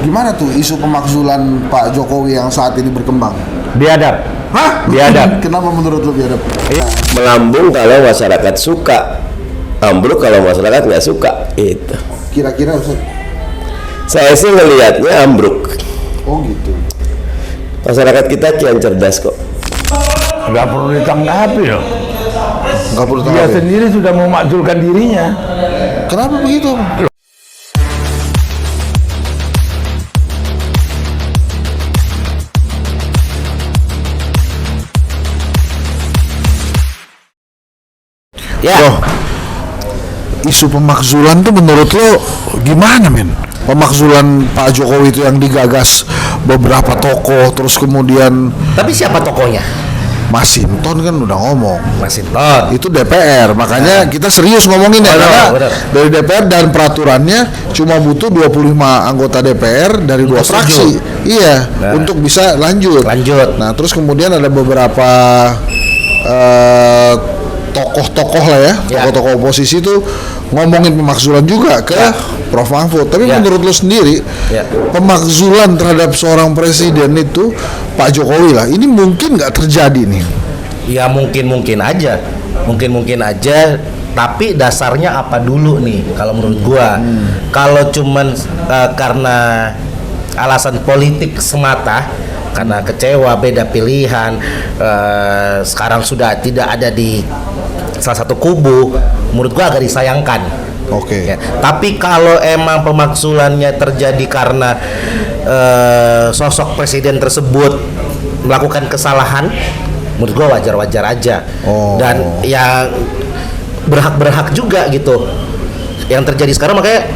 Gimana tuh isu pemakzulan Pak Jokowi yang saat ini berkembang? Biadab. Hah? Biadab. Kenapa menurut lo biadab? Melambung kalau masyarakat suka, ambruk kalau masyarakat nggak suka. Itu. Kira-kira Ustaz? Saya sih ngelihatnya ambruk. Oh gitu. Masyarakat kita kian cerdas kok. Nggak perlu ditanggapi loh. Nggak perlu Dia tahu. sendiri sudah memakzulkan dirinya. Kenapa begitu? Ya. Loh, isu pemakzulan tuh menurut lo gimana men? Pemakzulan Pak Jokowi itu yang digagas beberapa tokoh, terus kemudian Tapi siapa tokohnya? Masinton kan udah ngomong. Masinton. Itu DPR, makanya kita serius ngomongin ya, Benar, karena benar. dari DPR dan peraturannya cuma butuh 25 anggota DPR dari dua Untuk fraksi. Iya, Nah. untuk bisa lanjut. Nah, terus kemudian ada beberapa tokoh-tokoh lah ya, Ya. tokoh-tokoh oposisi tuh ngomongin pemakzulan juga ke Ya. Prof. Mahfud. Tapi Ya. menurut lo sendiri, Ya. pemakzulan terhadap seorang presiden itu Pak Jokowi lah, ini mungkin nggak terjadi nih? Ya mungkin aja, mungkin aja. Tapi dasarnya apa dulu nih? Kalau menurut gua, kalau cuman karena alasan politik semata, karena kecewa beda pilihan, sekarang sudah tidak ada di salah satu kubu, menurut gua agak disayangkan. Oke. Ya, tapi kalau emang pemakzulannya terjadi karena sosok presiden tersebut melakukan kesalahan, menurut gua wajar-wajar aja. Oh. Dan yang berhak juga gitu. Yang terjadi sekarang, makanya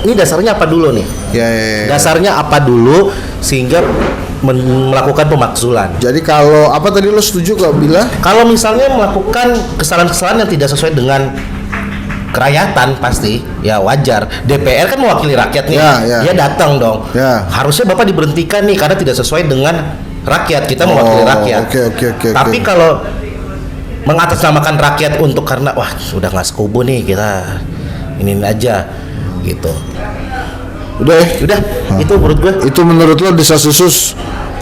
ini dasarnya apa dulu nih? Ya. Dasarnya apa dulu sehingga melakukan pemakzulan? Jadi kalau apa tadi lo setuju kalau bila? Kalau misalnya melakukan kesalahan-kesalahan yang tidak sesuai dengan kerakyatan, pasti ya wajar. DPR kan mewakili rakyat nih, Ya. dia datang dong. Ya. Harusnya Bapak diberhentikan nih karena tidak sesuai dengan rakyat. Kita mewakili rakyat. Oke. Tapi kalau mengatasnamakan rakyat untuk karena wah sudah nggak sekubu nih, kita ini aja gitu. Udah. Itu menurut gue. Itu menurut lo desas-desus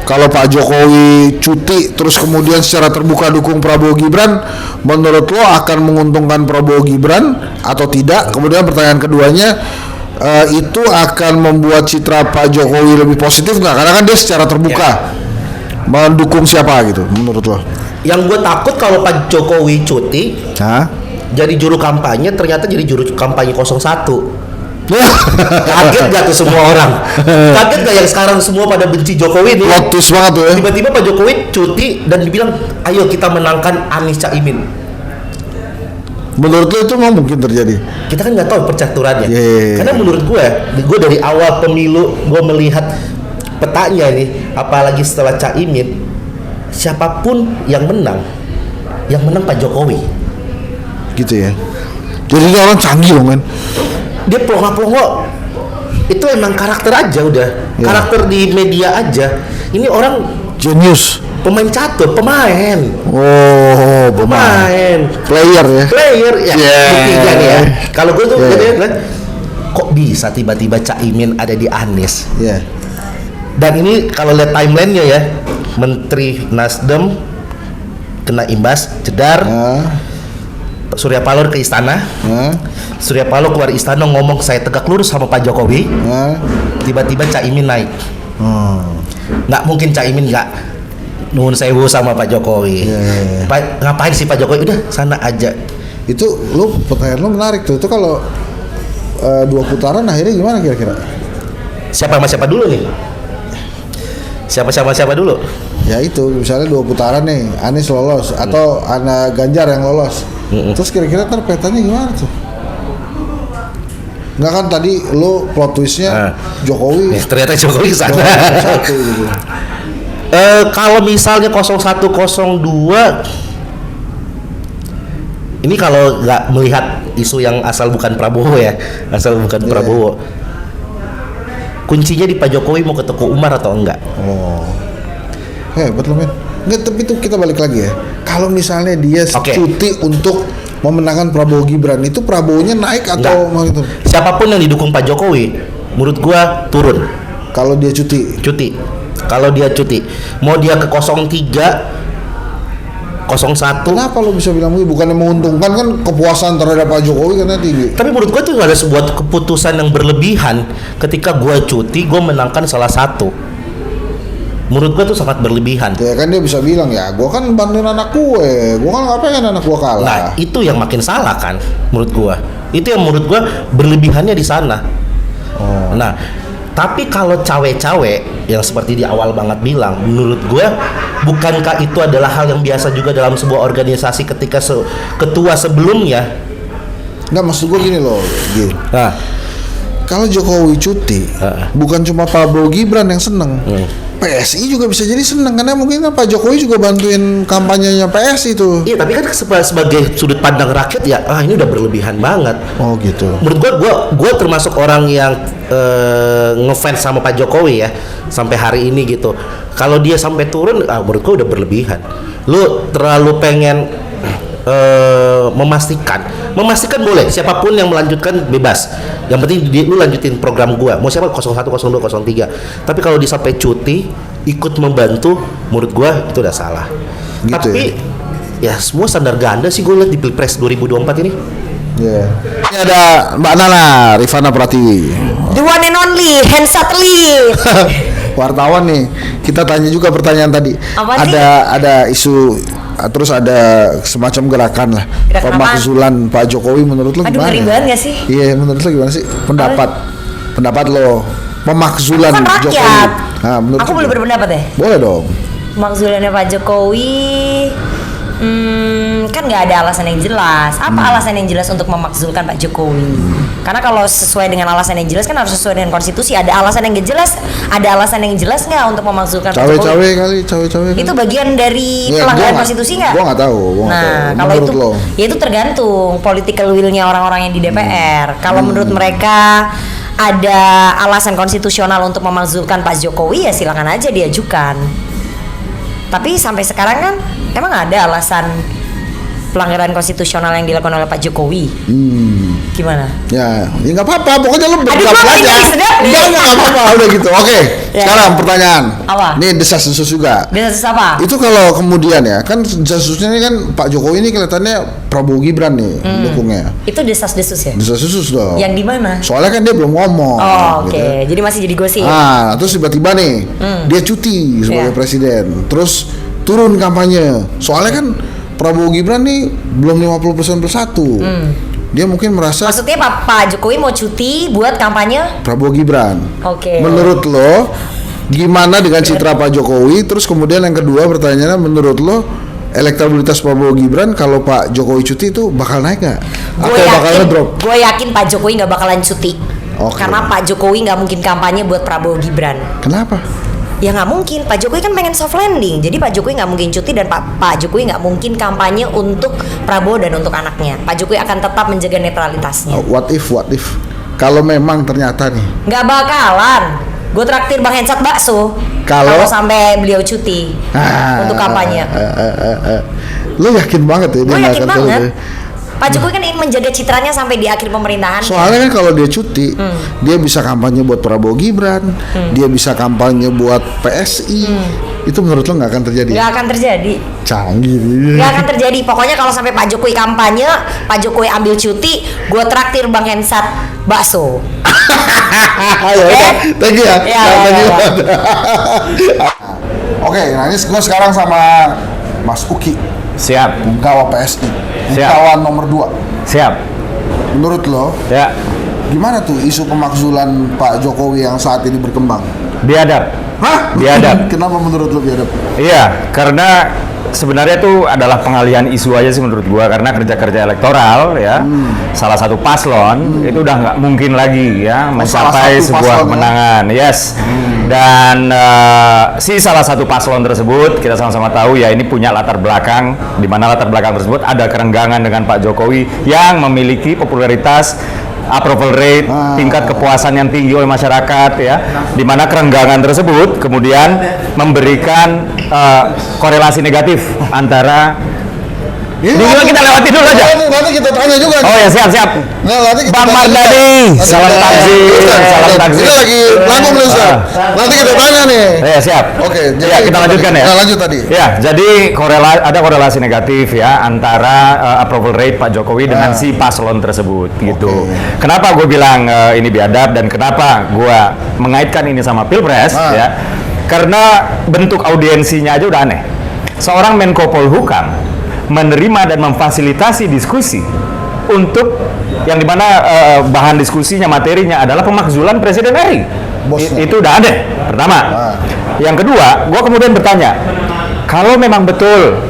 kalau Pak Jokowi cuti terus kemudian secara terbuka dukung Prabowo Gibran, menurut lo akan menguntungkan Prabowo Gibran atau tidak? Kemudian pertanyaan keduanya, itu akan membuat citra Pak Jokowi lebih positif nggak? Karena kan dia secara terbuka mendukung siapa gitu menurut lo? Yang gue takut kalau Pak Jokowi cuti Hah? jadi juru kampanye, ternyata jadi juru kampanye 01. Kaget gak tuh semua orang? Kaget gak yang sekarang semua pada benci Jokowi nih? Plot twist banget tuh ya. Tiba-tiba Pak Jokowi cuti dan dibilang, ayo kita menangkan Anies Caimin. Menurut lo itu memang mungkin terjadi? Kita kan nggak tahu percaturannya. Yeah. Karena menurut gue dari awal pemilu gue melihat petanya nih, apalagi setelah Caimin, siapapun yang menang Pak Jokowi. Gitu ya. Jadi dia orang canggih loh men. Dia pelongo-pelongo, itu emang karakter aja udah. Ya. Karakter di media aja. Ini orang Genius. pemain catur, pemain. Oh, Pemain. Player ya. Player ya. Yeah. Buktinya nih ya. Kalau gue tuh Yeah. lihat, kok bisa tiba-tiba Caimin ada di Anies. Ya. Dan ini kalau lihat timelinenya ya, Menteri Nasdem kena imbas, cedar. Surya Paloh ke istana. Surya Paloh keluar istana ngomong saya tegak lurus sama Pak Jokowi. Tiba-tiba Caimin naik. Nggak mungkin Caimin nggak nuhun sewu sama Pak Jokowi. Ngapain sih Pak Jokowi? Udah sana aja. Itu pertanyaan lo menarik tuh. Itu kalau 2 putaran akhirnya gimana kira-kira? Siapa sama siapa dulu nih? Siapa sama siapa dulu? Ya itu misalnya 2 putaran nih, Anies lolos atau Ana Ganjar yang lolos. Terus kira-kira ntar petanya gimana tuh? Nggak kan tadi lo plot twistnya Jokowi. Ternyata Jokowi ke sana. Satu gitu. Kalau misalnya 0102 ini kalau nggak melihat isu yang asal bukan Prabowo ya, Prabowo. Kuncinya di Pak Jokowi mau ke Teguh Umar atau enggak? Oh, hebat lo men. Nggak, tapi itu kita balik lagi ya. Kalau misalnya dia cuti untuk memenangkan Prabowo Gibran, itu Prabowonya naik atau mau itu? Siapapun yang didukung Pak Jokowi menurut gua turun. Kalau dia cuti. Kalau dia cuti, mau dia ke 03, 01. Kenapa lo bisa bilang begitu? Bukannya menguntungkan kan kepuasan terhadap Pak Jokowi karena tinggi. Tapi menurut gua itu ada sebuah keputusan yang berlebihan ketika gua cuti, gua menangkan salah satu. Menurut gua tuh sangat berlebihan. Ya kan dia bisa bilang ya, gua kan bantuin anak gue kan nggak pengen anak gua kalah. Nah, itu yang makin salah kan, menurut gua. Itu yang menurut gua berlebihannya di sana. Nah, tapi kalau cawe-cawe yang seperti di awal banget bilang, menurut gue, bukankah itu adalah hal yang biasa juga dalam sebuah organisasi ketika ketua sebelumnya? Nggak, maksud gue gini loh, Gil. Nah, Kalau Jokowi cuti, bukan cuma Prabowo Gibran yang seneng, PSI juga bisa jadi seneng karena mungkin kan Pak Jokowi juga bantuin kampanyenya PSI itu. Iya, tapi kan sebagai sudut pandang rakyat ya, ini udah berlebihan banget. Oh gitu. Menurut gua termasuk orang yang ngefans sama Pak Jokowi ya sampai hari ini gitu. Kalau dia sampai turun, menurut gua udah berlebihan. Lu terlalu pengen memastikan boleh siapapun yang melanjutkan bebas, yang penting lu lanjutin program gua, mau siapa 01, 02, 03. Tapi kalau dia sampai cuti ikut membantu, menurut gua itu udah salah Gitu. Tapi ya semua standar ganda sih gue lihat di Pilpres 2024 ini. Yeah. Ini ada Mbak Nana Rifana Pratiwi, The one and only, Hensatli. wartawan nih. Kita tanya juga pertanyaan tadi. Apa sih? Ada isu, terus ada semacam gerakan lah, Gerakan pemakzulan Pak Jokowi. Menurut lo Aduh, gimana? ngeri banget gak sih? Iya, menurut lo gimana sih? Pendapat lo pemakzulan Aku kan Jokowi. rakyat. Nah, menurut Aku lo boleh gimana? berpendapat ya? Boleh dong. Makzulannya Pak Jokowi, kan nggak ada alasan yang jelas. Apa alasan yang jelas untuk memakzulkan Pak Jokowi? Karena kalau sesuai dengan alasan yang jelas kan harus sesuai dengan konstitusi. Ada alasan yang jelas, ada alasan yang jelas nggak untuk memakzulkan Pak Jokowi? Cawe-cawe kali. Itu bagian dari Ya, pelanggaran gua konstitusi nggak? Gua nggak tahu. Nah, kalau Menurut itu, lo? ya itu tergantung political will-nya orang-orang yang di DPR. Kalau menurut mereka ada alasan konstitusional untuk memakzulkan Pak Jokowi, ya silakan aja diajukan. Tapi sampai sekarang kan emang ada alasan pelanggaran konstitusional yang dilakukan oleh Pak Jokowi. Gimana? Ya nggak apa-apa. Pokoknya lo Aduh, berpendapat Bapak aja. ini sedap nih. Nggak apa-apa. Udah gitu. Oke. Ya. Sekarang pertanyaan. Apa? Ini desas-desus juga. Desas apa? Itu kalau kemudian ya kan desas-desusnya ini kan Pak Jokowi ini kelihatannya Prabowo Gibran nih dukungnya. Itu desas-desus ya? Desas-desus dong. Yang di mana? Soalnya kan dia belum ngomong. Oh, oke. gitu. Jadi masih jadi gosip. Terus tiba-tiba nih dia cuti sebagai Iya. presiden. Terus turun kampanye. Soalnya kan Prabowo Gibran nih belum 50% bersatu. Dia mungkin merasa Maksudnya Pak Jokowi mau cuti buat kampanye? Prabowo Gibran. Oke. Menurut lo gimana dengan citra Pak Jokowi? Terus kemudian yang kedua pertanyaannya, menurut lo elektabilitas Prabowo Gibran kalau Pak Jokowi cuti itu bakal naik nggak? Atau bakal ngedrop? Gue yakin Pak Jokowi nggak bakalan cuti. Oke. Karena Pak Jokowi nggak mungkin kampanye buat Prabowo Gibran. Kenapa? Ya nggak mungkin. Pak Jokowi kan pengen soft landing. Jadi Pak Jokowi nggak mungkin cuti dan Pak Jokowi nggak mungkin kampanye untuk Prabowo dan untuk anaknya. Pak Jokowi akan tetap menjaga netralitasnya. What if? Kalau memang ternyata nih, Nggak bakalan. Gue traktir Bang Hensat bakso. Kalau- sampai beliau cuti untuk kampanye. lo yakin banget ya dia Gue nggak yakin akan banget. turun ya? Pak Jokowi kan ingin menjaga citranya sampai di akhir pemerintahan. Soalnya kan kalau dia cuti, dia bisa kampanye buat Prabowo Gibran, dia bisa kampanye buat PSI. Itu menurut lo nggak akan terjadi? Nggak akan terjadi. Canggih. Nggak akan terjadi. Pokoknya kalau sampai Pak Jokowi kampanye, Pak Jokowi ambil cuti, gue traktir Bang Hensat bakso. Ya udah, thank you ya. Ya, Thank you. ya. Oke, nah ini gue sekarang sama Mas Uki, Siap, Bungkawa PSI, Siap. Bungkawa nomor 2. siap. Menurut lo, Ya, gimana tuh isu pemakzulan Pak Jokowi yang saat ini berkembang? biadab. Hah? Biadab. Kenapa menurut lo biadab? Iya, karena sebenarnya itu adalah pengalihan isu aja sih menurut gua, karena kerja-kerja elektoral ya, salah satu paslon itu udah nggak mungkin lagi ya salah mencapai satu sebuah paslon ya? kemenangan. Yes. Dan si salah satu paslon tersebut kita sama-sama tahu ya ini punya latar belakang, di mana latar belakang tersebut ada kerenggangan dengan Pak Jokowi yang memiliki popularitas, approval rate, tingkat kepuasan yang tinggi oleh masyarakat ya, di mana kerenggangan tersebut kemudian memberikan korelasi negatif antara Ini Ini kita lewatin dulu aja. Nanti kita tanya juga. Oh ya, siap. Nah, nanti kita Bang tanya Mardhani, juga. salam Nanti takzim, kita- salam takzim. Ini lagi nanggung nih, Ustaz. Nanti kita tanya nih. Ya, siap. Oke, Ya, kita lanjutkan ya. Nah, lanjut tadi. Ya, jadi ada korelasi negatif ya antara approval rate Pak Jokowi dengan si paslon tersebut gitu. Kenapa gue bilang ini biadab dan kenapa gue mengaitkan ini sama Pilpres ya? Karena bentuk audiensinya aja udah aneh. Seorang Menko Polhukam menerima dan memfasilitasi diskusi untuk yang dimana bahan diskusinya, materinya adalah pemakzulan Presiden RI. Itu udah aneh, pertama. Yang kedua, gue kemudian bertanya, kalau memang betul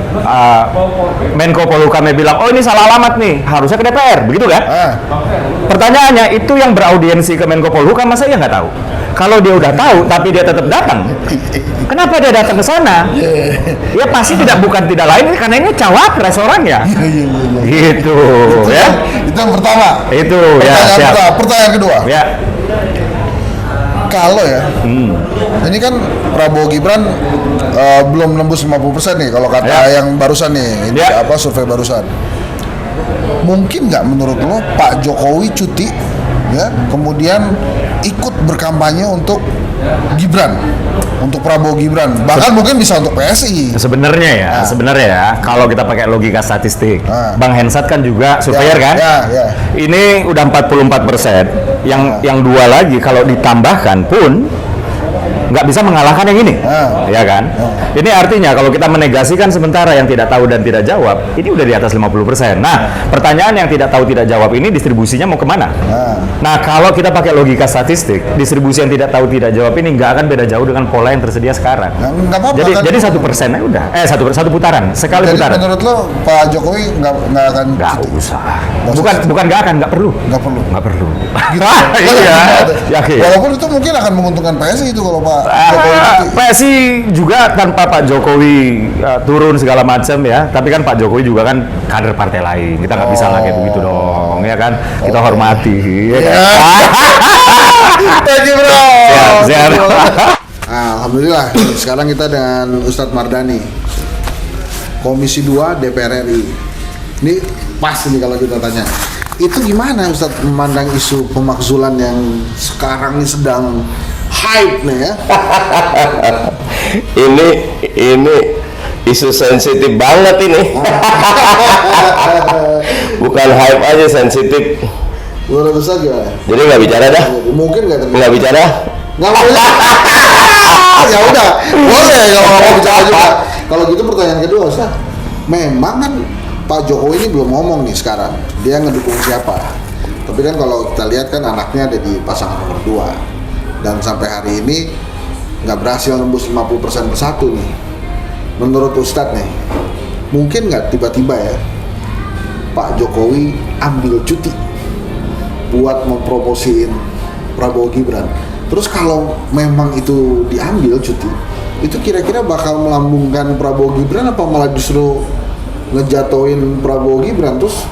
Menko Polhukamnya bilang, oh ini salah alamat nih, harusnya ke DPR, begitu kan? Pertanyaannya, itu yang beraudiensi ke Menko Polhukam, masa dia nggak tahu? Kalau dia udah tahu, tapi dia tetap datang, kenapa dia datang ke sana? Ya pasti bukan tidak lain, karena ini cawapres orangnya. Gitu, ya. Itu yang pertama. Itu, ya, siap. Pertanyaan kedua. Ya. Kalau ya, ini kan Prabowo Gibran belum nembus 50% nih kalau kata yang barusan nih, ini survei barusan. Mungkin nggak menurut lo Pak Jokowi cuti, ya, kemudian ikut berkampanye untuk Gibran, untuk Prabowo Gibran, bahkan mungkin bisa untuk PSI. Sebenarnya ya, kalau kita pakai logika statistik, Bang Hensat kan juga surveyor kan? Ya. Ini udah 44%. Yang dua lagi kalau ditambahkan pun nggak bisa mengalahkan yang ini, ya kan? Ini artinya kalau kita menegasikan sementara yang tidak tahu dan tidak jawab, ini udah di atas 50%. Nah, pertanyaan yang tidak tahu tidak jawab ini distribusinya mau kemana? Nah, kalau kita pakai logika statistik, distribusi yang tidak tahu tidak jawab ini nggak akan beda jauh dengan pola yang tersedia sekarang. Nggak apa-apa, Jadi 1% aja udah, satu putaran, sekali Jadi putaran. menurut lo Pak Jokowi nggak akan Nggak cuti? usah. Bukan nggak akan, nggak perlu. Nggak perlu. Nggak perlu. Gitu. Iya. Yakin. Walaupun itu mungkin akan menguntungkan PSI itu kalau Pak Jokowi cuti. PSI juga tanpa Pak Jokowi turun segala macam ya, tapi kan Pak Jokowi juga kan kader partai lain, kita nggak bisa lah kayak begitu dong, ya kan, kita hormati, ya kan? Thank you bro. Siap. Alhamdulillah, sekarang kita dengan Ustadz Mardhani, Komisi 2 DPR RI. Ini pas nih kalau kita tanya, itu gimana Ustadz memandang isu pemakzulan yang sekarang ini sedang hype nih ya? ini isu sensitif banget ini. Bukan hype aja, sensitif. Menurut Ustadz gimana? Jadi nggak bicara dah. Mungkin Nggak bicara. Nggak boleh. Ya udah, boleh kalau mau bicara juga. Kalau gitu pertanyaan kedua Ustadz, memang kan Pak Jokowi ini belum ngomong nih sekarang, dia ngedukung siapa. Tapi kan kalau kita lihat kan anaknya ada di pasangan nomor 2 dan sampai hari ini nggak berhasil nembus 50% bersatu nih. Menurut Ustadz nih, mungkin nggak tiba-tiba ya Pak Jokowi ambil cuti buat mempromosiin Prabowo Gibran. Terus kalau memang itu diambil cuti, itu kira-kira bakal melambungkan Prabowo Gibran apa malah justru ngejatoin Prabowo Gibran? Terus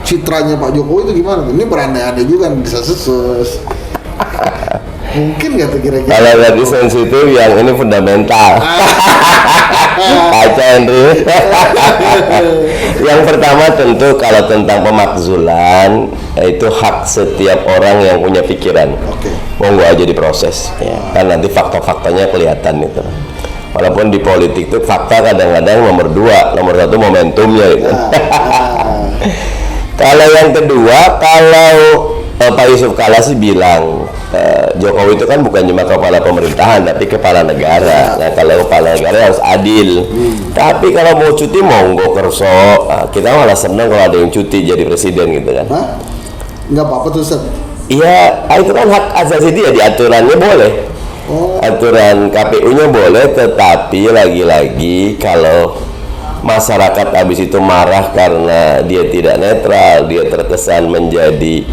citranya Pak Jokowi itu gimana? Ini berandai-andai juga nih, desas-desus. Mungkin nggak tuh kira-kira? Kalau tadi sensitif, yang ini fundamental. Kaca Henry. Yang pertama tentu kalau tentang pemakzulan, itu hak setiap orang yang punya pikiran. Monggo aja diproses, ya. Kan nanti fakta-faktanya kelihatan itu. Walaupun di politik itu fakta kadang-kadang nomor 2, nomor 1 momentumnya gitu. Kalau yang kedua, kalau Pak Yusuf Kalla sih bilang Jokowi itu kan bukan cuma kepala pemerintahan tapi kepala negara. Nah, kalau kepala negara harus adil. Tapi kalau mau cuti monggo kerso. Kita malah senang kalau ada yang cuti jadi presiden gitu kan. Nggak apa-apa tuh Ustaz. Iya, itu kan hak asasi dia, di aturannya boleh. Aturan KPU-nya boleh, tetapi lagi-lagi kalau masyarakat habis itu marah karena dia tidak netral, dia terkesan menjadi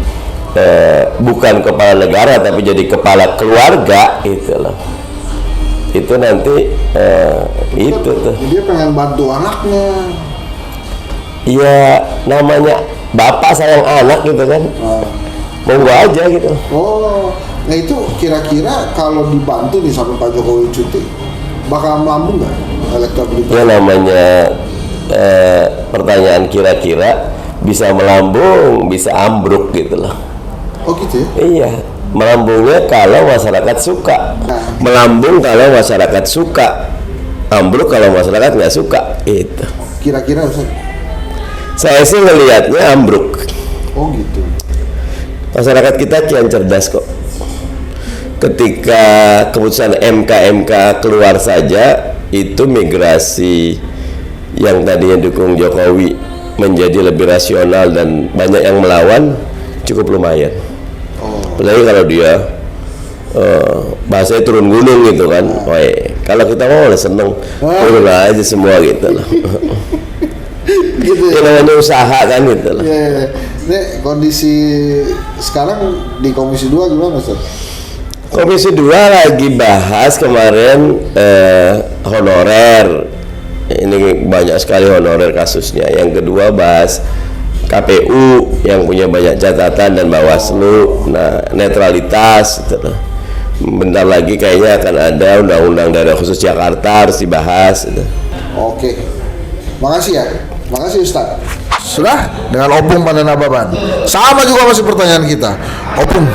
bukan kepala negara tapi jadi kepala keluarga, itu loh. Itu nanti itu tuh. Dia pengen bantu anaknya. Iya, namanya bapak sayang anak gitu kan. Monggo aja gitu. Nah itu kira-kira kalau dibantu nih sama Pak Jokowi cuti, bakal melambung nggak elektabilitas? Ya namanya pertanyaan kira-kira bisa melambung, bisa ambruk gitu loh. Oh gitu ya? Iya, melambungnya kalau masyarakat suka, melambung kalau masyarakat suka, ambruk kalau masyarakat nggak suka. Itu. Kira-kira Ustaz? Saya sih ngelihatnya ambruk. Oh gitu. Masyarakat kita kian cerdas kok. Ketika keputusan MK keluar saja, itu migrasi yang tadinya dukung Jokowi menjadi lebih rasional dan banyak yang melawan, cukup lumayan. Apalagi kalau dia bahasanya turun gunung gitu kan. Kalau kita mau udah seneng, turun aja semua gitu loh. Gitu Itu ya? namanya usaha kan gitu loh. Iya. Ini kondisi sekarang di Komisi 2 gimana Ustaz? Komisi 2 lagi bahas kemarin honorer. Ini banyak sekali honorer kasusnya. Yang kedua bahas KPU yang punya banyak catatan dan Bawaslu. Nah, netralitas gitu loh. Bentar lagi kayaknya akan ada undang-undang daerah khusus Jakarta harus dibahas gitu. Oke. Makasih ya. Makasih Ustaz. Sudah dengan Opung pada Nababan. Sama juga masih pertanyaan kita. Opung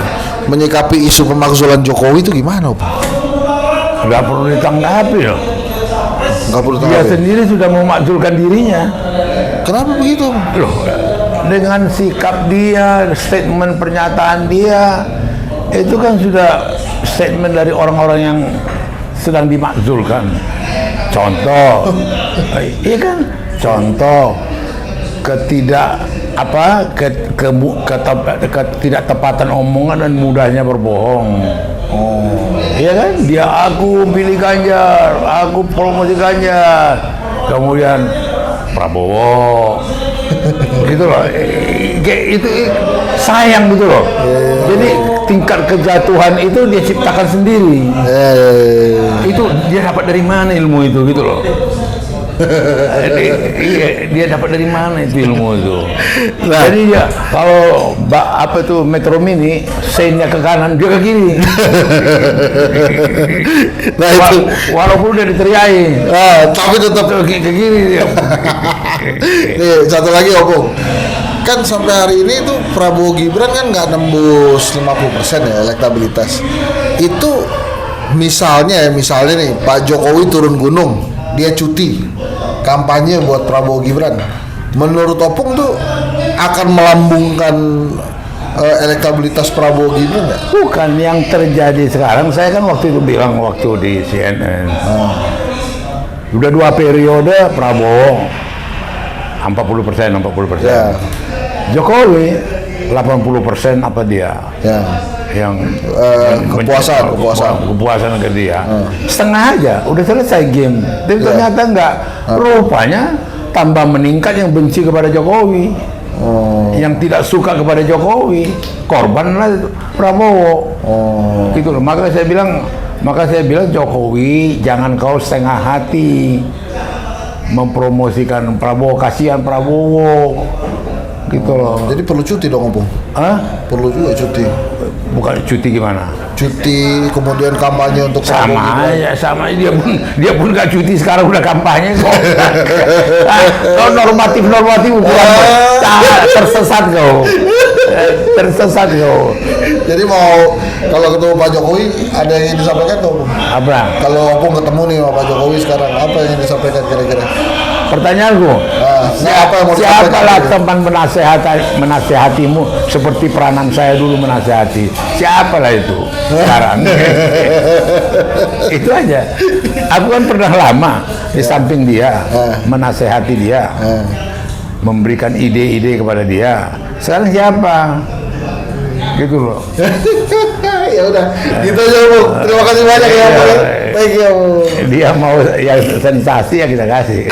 menyikapi isu pemakzulan Jokowi itu gimana Opung? Nggak perlu ditanggapi loh. Nggak perlu Dia tanggapi. sendiri sudah memakzulkan dirinya. Kenapa begitu Opung? Loh, dengan sikap dia, statement pernyataan dia, itu kan sudah statement dari orang-orang yang sedang dimakzulkan. Contoh, iya kan? Contoh ketidaktepatan omongan dan mudahnya berbohong. Iya kan? Dia aku pilih Ganjar, aku promosi Ganjar. Kemudian Prabowo. Gitu loh. Itu sayang gitu loh. Jadi tingkat kejatuhan itu dia ciptakan sendiri. Itu dia dapat dari mana ilmu itu gitu loh. Dia dapat dari mana itu ilmu itu? Jadi dia kalau apa tuh Metro Mini, seinnya ke kanan dia ke kiri. Nah itu. Walaupun udah diteriakin, Tapi tetap. ke kiri dia. Nih satu lagi Opung. Kan sampai hari ini tuh Prabowo Gibran kan nggak nembus 50% ya elektabilitas. Itu misalnya nih Pak Jokowi turun gunung, dia cuti kampanye buat Prabowo Gibran. Menurut Opung tuh akan melambungkan elektabilitas Prabowo Gibran nggak? Bukan yang terjadi sekarang. Saya kan waktu itu bilang waktu di CNN. Udah 2 periode Prabowo 40%. Ya. Jokowi 80% apa dia? Ya. Yang kepuasan ke dia. Setengah aja, udah selesai game. Tapi ternyata enggak. Rupanya tambah meningkat yang benci kepada Jokowi. Yang tidak suka kepada Jokowi, korbanlah Prabowo. Gitu loh. Maka saya bilang Jokowi jangan kau setengah hati mempromosikan Prabowo, kasihan Prabowo. Gitu loh. Jadi perlu cuti dong Opung? Perlu juga cuti. Bukan cuti gimana? Cuti kemudian kampanye untuk Sama dia pun nggak cuti sekarang udah kampanye kok. Kau normatif ukuran tersesat kau. Jadi mau kalau ketemu Pak Jokowi ada yang ingin disampaikan tuh? Apa? Kalau Opung ketemu nih sama Pak Jokowi sekarang apa yang ingin disampaikan kira-kira? Pertanyaanku, apa yang mau siapalah disampaikan? teman menasehatimu seperti peranan saya dulu menasehati? Siapalah itu sekarang? Itu aja. Aku kan pernah lama di samping dia, menasehati dia, memberikan ide-ide kepada dia. Sekarang siapa? Gitu loh. Ya udah, gitu aja Bu. Terima kasih banyak ya Bu. Thank you. Dia mau yang sensasi ya kita kasih.